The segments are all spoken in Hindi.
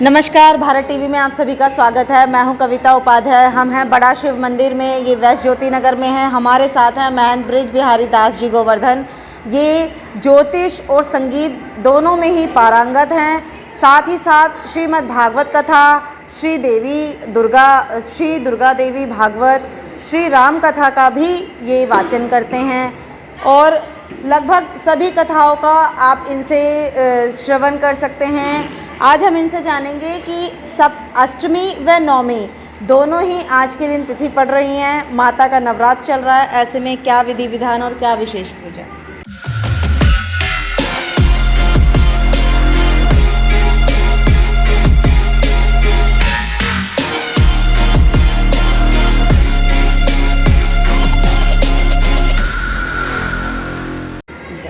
नमस्कार, भारत टीवी में आप सभी का स्वागत है। मैं हूं कविता उपाध्याय। हम हैं बड़ा शिव मंदिर में, ये वेस्ट ज्योति नगर में है। हमारे साथ हैं महंत ब्रिज बिहारी दास जी गोवर्धन। ये ज्योतिष और संगीत दोनों में ही पारंगत हैं। साथ ही साथ श्रीमद् भागवत कथा, श्री दुर्गा देवी भागवत, श्री राम कथा का भी ये वाचन करते हैं और लगभग सभी कथाओं का आप इनसे श्रवण कर सकते हैं। आज हम इनसे जानेंगे कि अष्टमी व नवमी दोनों ही आज के दिन तिथि पड़ रही हैं। माता का नवरात्र चल रहा है, ऐसे में क्या विधि विधान और क्या विशेष पूजा।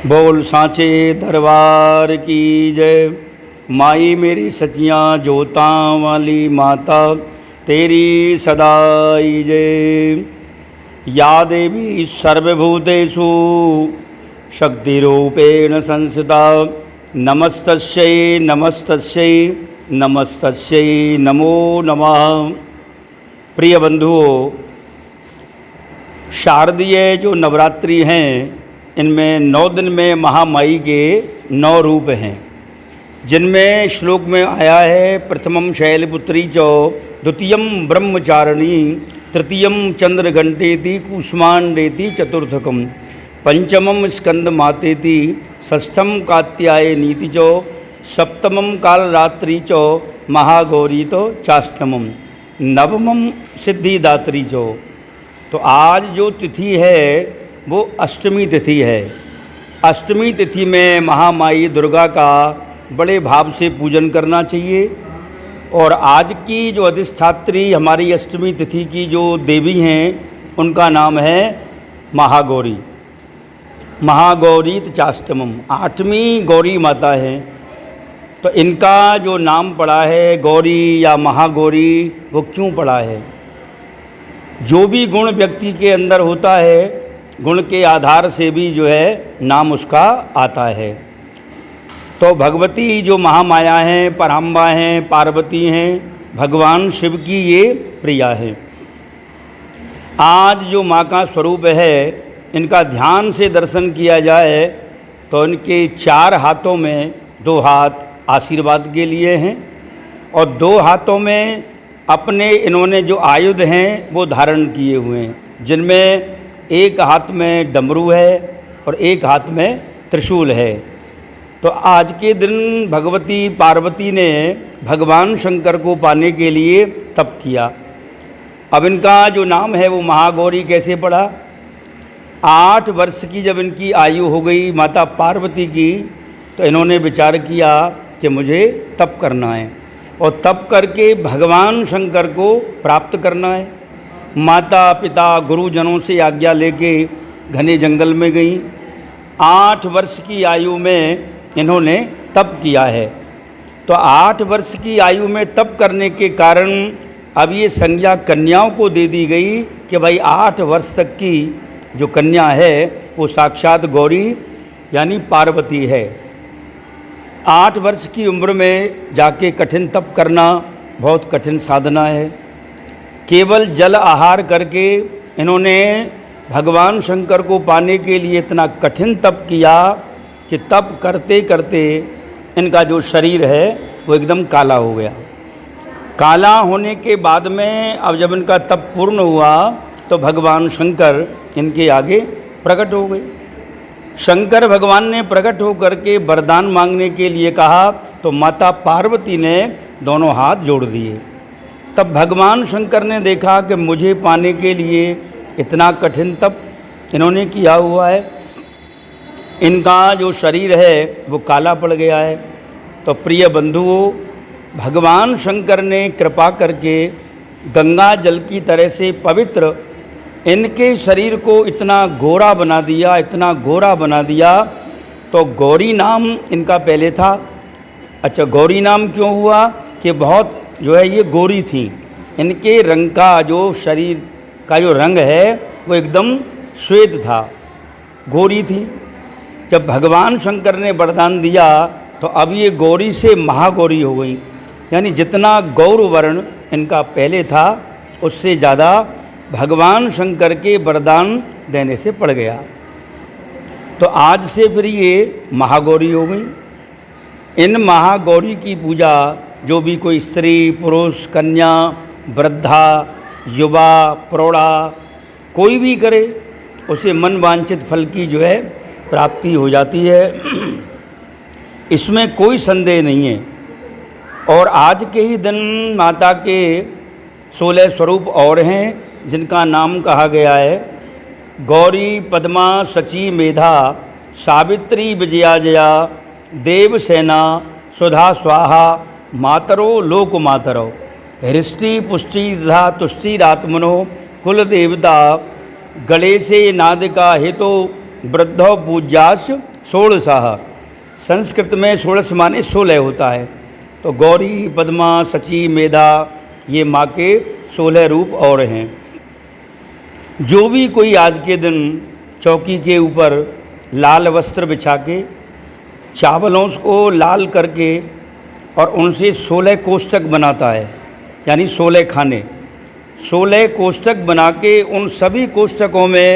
बोल सांचे दरबार की जय। माई मेरी सचियाँ जोतां वाली माता तेरी सदाई जय। या देवी सर्वभूतेषु शक्तिरूपेण संस्थिता नमस्तस्यै नमस्तस्यै नमस्तस्यै नमो नमः। प्रिय बंधुओं, शारदीय जो नवरात्रि हैं इनमें 9 दिन में महामाई के 9 रूप हैं, जिनमें श्लोक में आया है प्रथमम शैलपुत्री चौ, द्वितीयम ब्रह्मचारिणी, तृतीयम चंद्रघंटेति कुष्मांडेति चतुर्थकम, पंचमम स्कंद मातेति, षष्ठम कात्यायनीति चौ, सप्तमम कालरात्रि चौ, महागौरी तो चाष्टमम, नवमम सिद्धिदात्री चौ। तो आज जो तिथि है वो अष्टमी तिथि है। अष्टमी तिथि में महामाई दुर्गा का बड़े भाव से पूजन करना चाहिए। और आज की जो अधिष्ठात्री हमारी अष्टमी तिथि की जो देवी हैं उनका नाम है महागौरी। महागौरी चाष्टमम, 8वीं गौरी माता है। तो इनका जो नाम पड़ा है गौरी या महागौरी, वो क्यों पड़ा है? जो भी गुण व्यक्ति के अंदर होता है, गुण के आधार से भी जो है नाम उसका आता है। तो भगवती जो महामाया हैं, पराम्बा हैं, पार्वती हैं, भगवान शिव की ये प्रिया है। आज जो माँ का स्वरूप है इनका ध्यान से दर्शन किया जाए तो इनके 4 हाथों में 2 हाथ आशीर्वाद के लिए हैं और 2 हाथों में अपने इन्होंने जो आयुध हैं वो धारण किए हुए हैं, जिनमें एक हाथ में डमरू है और एक हाथ में त्रिशूल है। तो आज के दिन भगवती पार्वती ने भगवान शंकर को पाने के लिए तप किया। अब इनका जो नाम है वो महागौरी कैसे पड़ा? 8 वर्ष की जब इनकी आयु हो गई माता पार्वती की, तो इन्होंने विचार किया कि मुझे तप करना है और तप करके भगवान शंकर को प्राप्त करना है। माता पिता गुरुजनों से आज्ञा लेके घने जंगल में गई। 8 वर्ष की आयु में इन्होंने तप किया है। तो 8 वर्ष की आयु में तप करने के कारण अब ये संज्ञा कन्याओं को दे दी गई कि भाई 8 वर्ष तक की जो कन्या है वो साक्षात गौरी यानी पार्वती है। 8 वर्ष की उम्र में जाके कठिन तप करना बहुत कठिन साधना है। केवल जल आहार करके इन्होंने भगवान शंकर को पाने के लिए इतना कठिन तप किया कि तप करते करते इनका जो शरीर है वो एकदम काला हो गया। काला होने के बाद में अब जब इनका तप पूर्ण हुआ तो भगवान शंकर इनके आगे प्रकट हो गए। शंकर भगवान ने प्रकट होकर के वरदान मांगने के लिए कहा तो माता पार्वती ने दोनों हाथ जोड़ दिए। तब भगवान शंकर ने देखा कि मुझे पाने के लिए इतना कठिन तप इन्होंने किया हुआ है, इनका जो शरीर है वो काला पड़ गया है। तो प्रिय बंधुओं, भगवान शंकर ने कृपा करके गंगा जल की तरह से पवित्र इनके शरीर को इतना गोरा बना दिया, इतना गोरा बना दिया। तो गौरी नाम इनका पहले था। अच्छा, गौरी नाम क्यों हुआ कि बहुत जो है ये गोरी थी। इनके रंग का जो शरीर का जो रंग है वो एकदम श्वेत था, गोरी थी। जब भगवान शंकर ने वरदान दिया तो अब ये गौरी से महागौरी हो गई। यानी जितना गौर वर्ण इनका पहले था उससे ज़्यादा भगवान शंकर के वरदान देने से पड़ गया। तो आज से फिर ये महागौरी हो गई। इन महागौरी की पूजा जो भी कोई स्त्री, पुरुष, कन्या, वृद्धा, युवा, प्रौढ़ा कोई भी करे उसे मन वांछित फल की जो है प्राप्ति हो जाती है, इसमें कोई संदेह नहीं है। और आज के ही दिन माता के 16 स्वरूप और हैं जिनका नाम कहा गया है गौरी, पद्मा, सची, मेधा, सावित्री, विजया, जया, देवसेना, सुधा, स्वाहा, मातरो, लोक मातरो, हृष्टि, पुष्टि, तथा तुष्टिरात्मनो, कुल देवता, गणेशे नादिका हेतु वृद्धो पूज्यास षोडशः। संस्कृत में षोडश माने 16 होता है। तो गौरी, पद्मा, सची, मेधा ये माँ के 16 रूप और हैं। जो भी कोई आज के दिन चौकी के ऊपर लाल वस्त्र बिछा के चावलों को लाल करके और उनसे 16 कोष्ठक बनाता है, यानी 16 खाने, 16 कोष्ठक बना के उन सभी कोष्ठकों में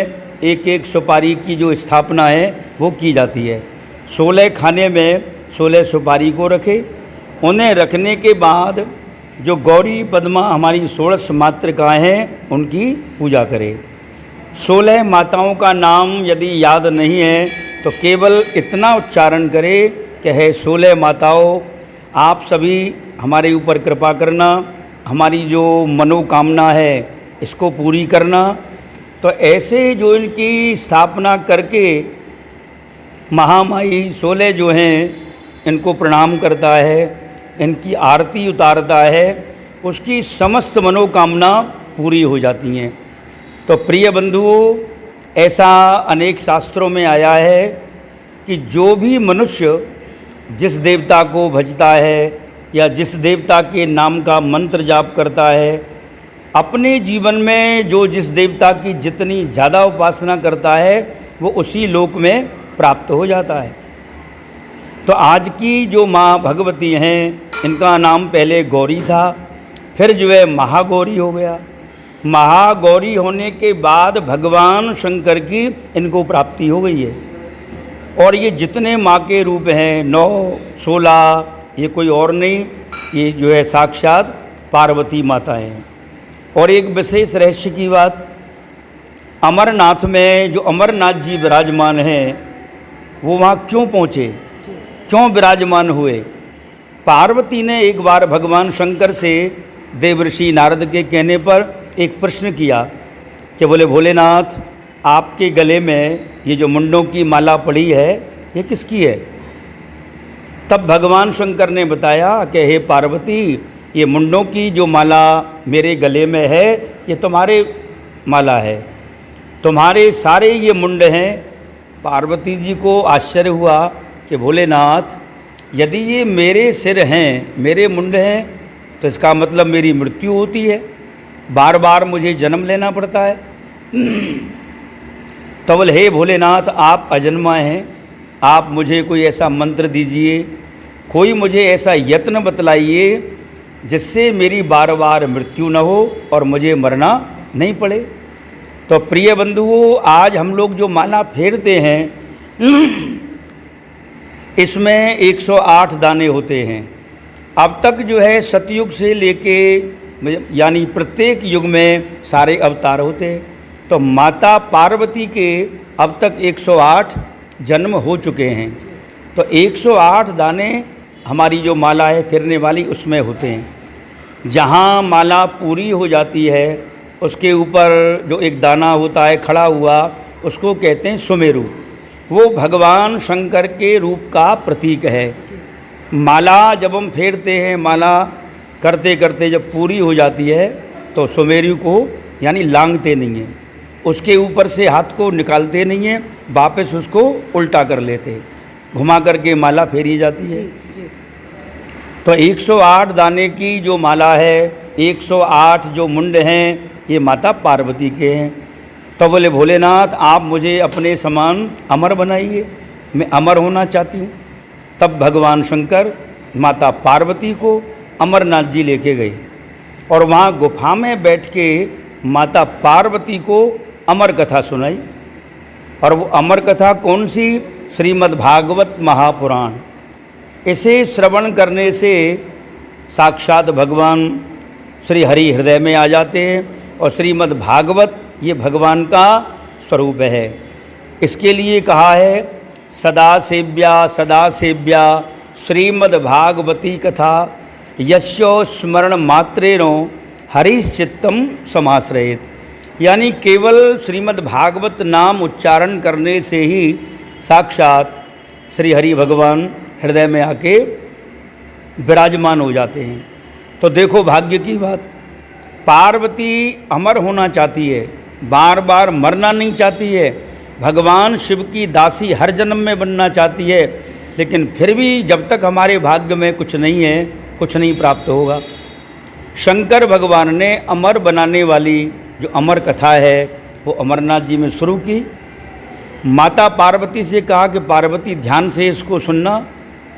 एक एक सुपारी की जो स्थापना है वो की जाती है। 16 खाने में 16 सुपारी को रखे, उन्हें रखने के बाद जो गौरी, पद्मा हमारी षोडश मातृकाएँ हैं उनकी पूजा करें। 16 माताओं का नाम यदि याद नहीं है तो केवल इतना उच्चारण करें कि है 16 माताओं आप सभी हमारे ऊपर कृपा करना, हमारी जो मनोकामना है इसको पूरी करना। तो ऐसे जो इनकी स्थापना करके महामाई 16 जो हैं इनको प्रणाम करता है, इनकी आरती उतारता है, उसकी समस्त मनोकामना पूरी हो जाती हैं। तो प्रिय बंधुओं, ऐसा अनेक शास्त्रों में आया है कि जो भी मनुष्य जिस देवता को भजता है या जिस देवता के नाम का मंत्र जाप करता है, अपने जीवन में जो जिस देवता की जितनी ज़्यादा उपासना करता है वो उसी लोक में प्राप्त हो जाता है। तो आज की जो माँ भगवती हैं इनका नाम पहले गौरी था, फिर जो है महागौरी हो गया। महागौरी होने के बाद भगवान शंकर की इनको प्राप्ति हो गई है। और ये जितने माँ के रूप हैं 9, 16, ये कोई और नहीं, ये जो है साक्षात पार्वती माता हैं। और एक विशेष रहस्य की बात, अमरनाथ में जो अमरनाथ जी विराजमान हैं वो वहाँ क्यों पहुँचे, क्यों विराजमान हुए? पार्वती ने एक बार भगवान शंकर से देवर्षि नारद के कहने पर एक प्रश्न किया कि बोले भोलेनाथ आपके गले में ये जो मुंडों की माला पड़ी है ये किसकी है? तब भगवान शंकर ने बताया कि हे पार्वती, ये मुंडों की जो माला मेरे गले में है ये तुम्हारे माला है, तुम्हारे सारे ये मुंड हैं। पार्वती जी को आश्चर्य हुआ कि भोलेनाथ यदि ये मेरे सिर हैं, मेरे मुंड हैं, तो इसका मतलब मेरी मृत्यु होती है, बार बार मुझे जन्म लेना पड़ता है। तो बोले हे भोलेनाथ आप अजन्मा हैं, आप मुझे कोई ऐसा मंत्र दीजिए, कोई मुझे ऐसा यत्न बतलाइए जिससे मेरी बार बार मृत्यु न हो और मुझे मरना नहीं पड़े। तो प्रिय बंधुओं, आज हम लोग जो माला फेरते हैं इसमें 108 दाने होते हैं। अब तक जो है सतयुग से लेके यानी प्रत्येक युग में सारे अवतार होते हैं। तो माता पार्वती के अब तक 108 जन्म हो चुके हैं। तो 108 दाने हमारी जो माला है फिरने वाली उसमें होते हैं। जहाँ माला पूरी हो जाती है उसके ऊपर जो एक दाना होता है खड़ा हुआ, उसको कहते हैं सुमेरु। वो भगवान शंकर के रूप का प्रतीक है। माला जब हम फेरते हैं, माला करते करते जब पूरी हो जाती है तो सुमेरु को यानी लांघते नहीं हैं, उसके ऊपर से हाथ को निकालते नहीं हैं, वापस उसको उल्टा कर लेते हैं, घुमा करके माला फेरी जाती है। जी। तो 108 दाने की जो माला है, 108 जो मुंड हैं, ये माता पार्वती के हैं। तो बोले भोलेनाथ आप मुझे अपने समान अमर बनाइए, मैं अमर होना चाहती हूँ। तब भगवान शंकर माता पार्वती को अमरनाथ जी लेके गए और वहाँ गुफा में बैठ के माता पार्वती को अमर कथा सुनाई। और वो अमर कथा कौन सी? श्रीमद् भागवत महापुराण। इसे श्रवण करने से साक्षात भगवान श्री हरि हृदय में आ जाते हैं और श्रीमद् भागवत ये भगवान का स्वरूप है। इसके लिए कहा है सदा सेव्या श्रीमद् भागवती कथा यस्यो स्मरण मात्रेणो हरिश्चित्तम समाश्रयेत। यानी केवल श्रीमद् भागवत नाम उच्चारण करने से ही साक्षात श्री हरि भगवान हृदय में आके विराजमान हो जाते हैं। तो देखो भाग्य की बात, पार्वती अमर होना चाहती है, बार बार मरना नहीं चाहती है, भगवान शिव की दासी हर जन्म में बनना चाहती है, लेकिन फिर भी जब तक हमारे भाग्य में कुछ नहीं है कुछ नहीं प्राप्त होगा। शंकर भगवान ने अमर बनाने वाली जो अमर कथा है वो अमरनाथ जी में शुरू की। माता पार्वती से कहा कि पार्वती ध्यान से इसको सुनना,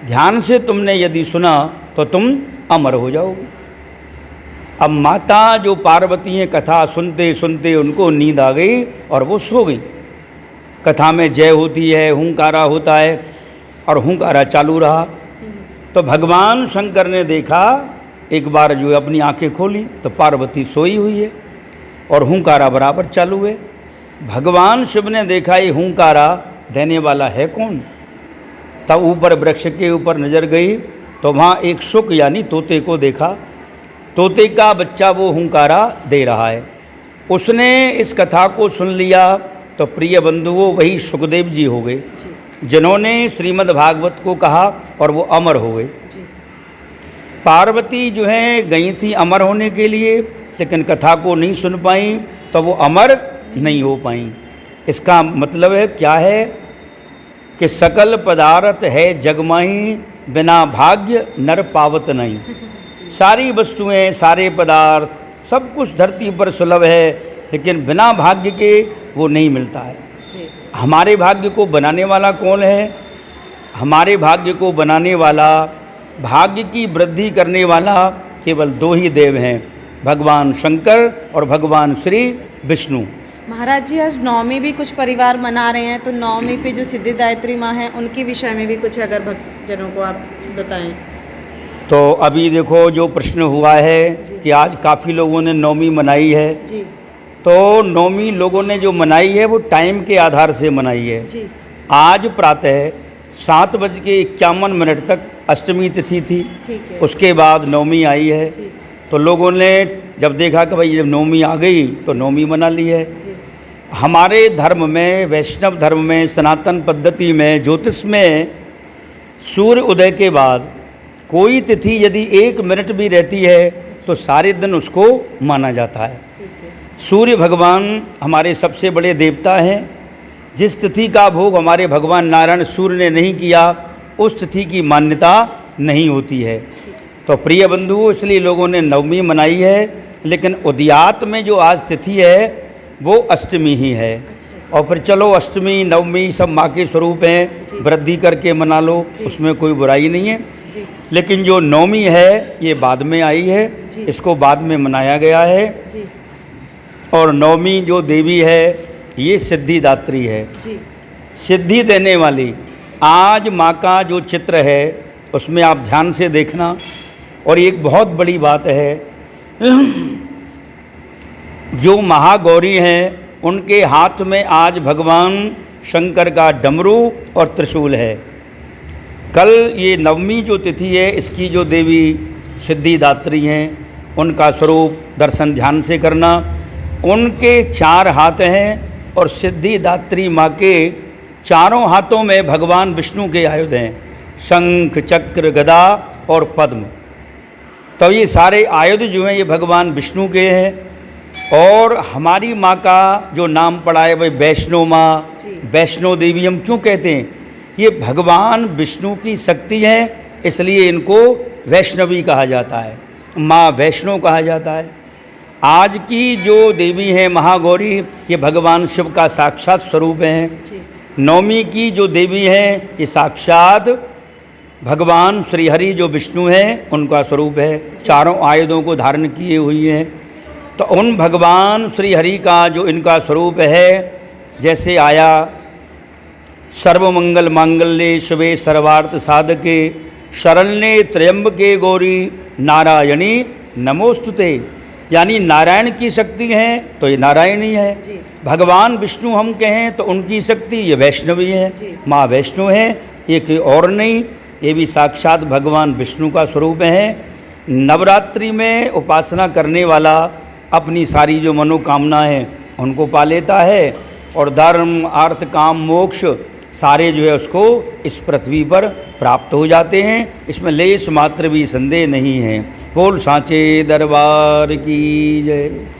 ध्यान से तुमने यदि सुना तो तुम अमर हो जाओगे। अब माता जो पार्वती हैं कथा सुनते सुनते उनको नींद आ गई और वो सो गई। कथा में जय होती है, हुंकारा होता है और हुंकारा चालू रहा। तो भगवान शंकर ने देखा, एक बार जो अपनी आंखें खोली तो पार्वती सोई हुई है और हुंकारा बराबर चालू है। भगवान शिव ने देखा ये हुंकारा देने वाला है कौन? तब ऊपर वृक्ष के ऊपर नज़र गई तो वहाँ एक शुक यानी तोते को देखा। तोते का बच्चा वो हुंकारा दे रहा है। उसने इस कथा को सुन लिया तो प्रिय बंधुओं वही सुखदेव जी हो गए जिन्होंने श्रीमद् भागवत को कहा और वो अमर हो गए। पार्वती जो है गई थी अमर होने के लिए, लेकिन कथा को नहीं सुन पाई तो वो अमर नहीं हो पाई। इसका मतलब है क्या है कि सकल पदार्थ है जगमाही, बिना भाग्य नर पावत नहीं। सारी वस्तुएं, सारे पदार्थ, सब कुछ धरती पर सुलभ है, लेकिन बिना भाग्य के वो नहीं मिलता है। हमारे भाग्य को बनाने वाला कौन है? हमारे भाग्य को बनाने वाला, भाग्य की वृद्धि करने वाला केवल दो ही देव हैं, भगवान शंकर और भगवान श्री विष्णु। महाराज जी आज नवमी भी कुछ परिवार मना रहे हैं, तो नवमी पे जो सिद्धिदात्री माँ हैं उनके विषय में भी कुछ अगर भक्तजनों को आप बताएं। तो अभी देखो जो प्रश्न हुआ है कि आज काफ़ी लोगों ने नवमी मनाई है जी। तो नवमी लोगों ने जो मनाई है वो टाइम के आधार से मनाई है जी। आज प्रातः 7:51 तक अष्टमी तिथि थी, ठीक है। उसके बाद नवमी आई है। जी। तो लोगों ने जब देखा कि भाई जब नवमी आ गई तो नवमी मना ली है। जी। हमारे धर्म में, वैष्णव धर्म में, सनातन पद्धति में, ज्योतिष में सूर्य उदय के बाद कोई तिथि यदि 1 मिनट भी रहती है तो सारे दिन उसको माना जाता है। सूर्य भगवान हमारे सबसे बड़े देवता हैं। जिस तिथि का भोग हमारे भगवान नारायण सूर्य ने नहीं किया उस तिथि की मान्यता नहीं होती है। तो प्रिय बंधुओं इसलिए लोगों ने नवमी मनाई है, लेकिन उदयात में जो आज तिथि है वो अष्टमी ही है। और फिर चलो अष्टमी नवमी सब माँ के स्वरूप हैं, वृद्धि करके मना लो, उसमें कोई बुराई नहीं है। लेकिन जो नवमी है ये बाद में आई है, इसको बाद में मनाया गया है। और नवमी जो देवी है ये सिद्धिदात्री है, सिद्धि देने वाली। आज माँ का जो चित्र है उसमें आप ध्यान से देखना। और एक बहुत बड़ी बात है, जो महागौरी हैं उनके हाथ में आज भगवान शंकर का डमरू और त्रिशूल है। कल ये नवमी जो तिथि है इसकी जो देवी सिद्धिदात्री हैं उनका स्वरूप दर्शन ध्यान से करना। उनके 4 हाथ हैं और सिद्धिदात्री माँ के चारों हाथों में भगवान विष्णु के आयुध हैं, शंख, चक्र, गदा और पद्म। तो ये सारे आयुध जो हैं ये भगवान विष्णु के हैं। और हमारी माँ का जो नाम पड़ा है वही वैष्णो माँ, वैष्णो देवी हम क्यों कहते हैं? ये भगवान विष्णु की शक्ति है, इसलिए इनको वैष्णवी कहा जाता है, माँ वैष्णो कहा जाता है। आज की जो देवी हैं महागौरी ये भगवान शिव का साक्षात स्वरूप हैं। नवमी की जो देवी हैं ये साक्षात भगवान श्रीहरि जो विष्णु हैं उनका स्वरूप है, चारों आयुधों को धारण किए हुई हैं। तो उन भगवान श्रीहरि का जो इनका स्वरूप है, जैसे आया सर्वमंगल मांगल्ये शिवे सर्वार्थ साधके शरण्ये त्र्यंबके गौरी नारायणी नमोस्तुते, यानी नारायण की शक्ति है तो ये नारायणी है। भगवान विष्णु हम कहें तो उनकी शक्ति ये वैष्णवी है, माँ वैष्णु है, ये कोई और नहीं, ये भी साक्षात भगवान विष्णु का स्वरूप है। नवरात्रि में उपासना करने वाला अपनी सारी जो मनोकामनाएं हैं उनको पा लेता है और धर्म अर्थ काम मोक्ष सारे जो है उसको इस पृथ्वी पर प्राप्त हो जाते हैं। इसमें लेश मात्र भी संदेह नहीं है। बोल सांचे दरबार की जय।